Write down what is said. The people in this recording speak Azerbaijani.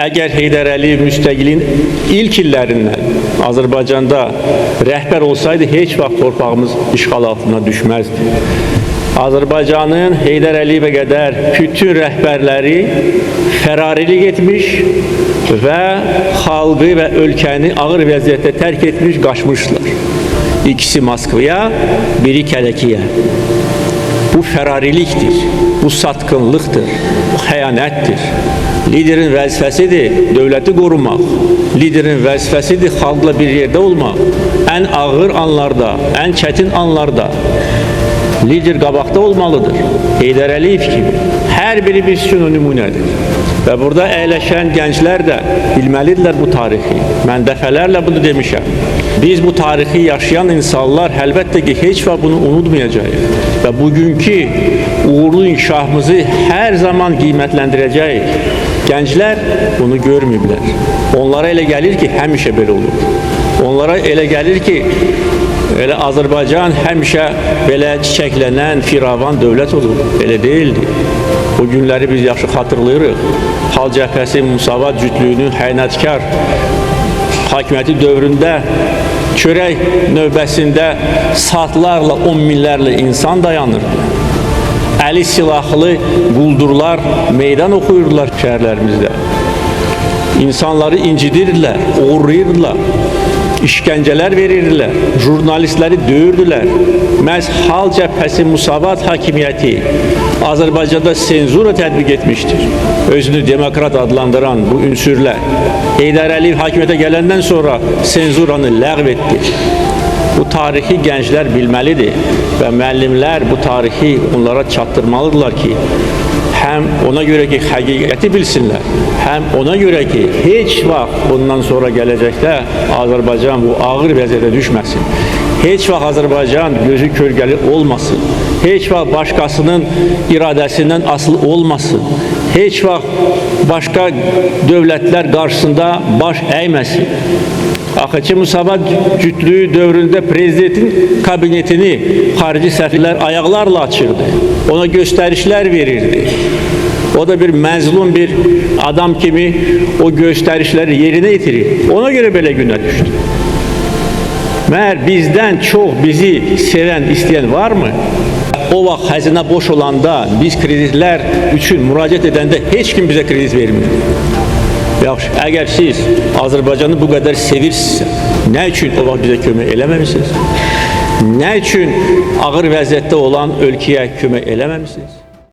Əgər Heydər Əliyev müstəqilliyin ilk illərindən Azərbaycanda rəhbər olsaydı, heç vaxt torpağımız işğal altına düşməzdi. Azərbaycanın Heydər Əliyevə qədər bütün rəhbərləri fərarilik etmiş və xalqı və ölkəni ağır vəziyyətdə tərk etmiş, qaçmışlar. İkisi Moskvaya, biri Kələkiyə. Bu fərarilikdir, bu satqınlıqdır, bu xəyanətdir. Liderin vəzifəsidir dövləti qorumaq, liderin vəzifəsidir xalqla bir yerdə olmaq. Ən ağır anlarda, ən çətin anlarda lider qabaqda olmalıdır. Heydər Əliyev kimi. Hər biri biz üçün o nümunədir. Və burada əyləşən gənclər də bilməlidirlər bu tarixi. Mən dəfələrlə bunu demişəm. Biz bu tarixi yaşayan insanlar əlbəttə ki, heç vaxt bunu unutmayacağıq. Və bugünkü uğurlu inkişafımızı hər zaman qiymətləndirəcəyik. Gənclər bunu görməyiblər. Onlara elə gəlir ki, həmişə belə olur. Onlara elə gəlir ki, elə Azərbaycan həmişə belə çiçəklənən, firavan dövlət olur. Elə deyildi. Bu günləri biz yaxşı xatırlayırıq. Xalq Cəbhəsi Musavat cütlüyünün xəyanətkar hakimiyyəti dövründə çörək növbəsində saatlarla, 10 minlərlə insan dayanırdı. Əli silahlı quldurlar meydan oxuyurdular şəhərlərimizdə. İnsanları incidirdilər, uğurlayırdılar. İşgəncələr verirdilər, jurnalistləri döyürdülər. Məhz Xalq Cəbhəsi Musavat hakimiyyəti Azərbaycanda senzura tətbiq etmişdir. Özünü demokrat adlandıran bu ünsürlər Heydər Əliyev hakimiyyətə gələndən sonra senzuranı ləğv etdi. Bu tarixi gənclər bilməlidir və müəllimlər bu tarixi onlara çatdırmalıdırlar ki, həm ona görə ki, həqiqəti bilsinlər, həm ona görə ki, heç vaxt bundan sonra gələcəkdə Azərbaycan bu ağır vəziyyətə düşməsin. Heç vaxt Azərbaycan gözü kölgəli olmasın. Heç vaxt başqasının iradəsindən asılı olmasın. Heç vaxt başqa dövlətlər qarşısında baş əyməsin. AXC Musavat cütlüyü dövründə prezidentin kabinetini xarici səfirlər ayaqlarla açırdı. Ona göstərişlər verirdi. O da bir məzlum bir adam kimi o göstərişləri yerinə yetirir. Ona görə belə günə düşdü. Məhər bizdən çox bizi sevən, istəyən varmı? O vaxt xəzinə boş olanda, biz kreditlər üçün müraciət edəndə heç kim bizə kredit vermir. Yaxşı, əgər siz Azərbaycanı bu qədər sevirsinizsə, nə üçün o vaxt bizə kömək eləməmişsiniz? Nə üçün ağır vəziyyətdə olan ölkəyə kömək eləməmişsiniz?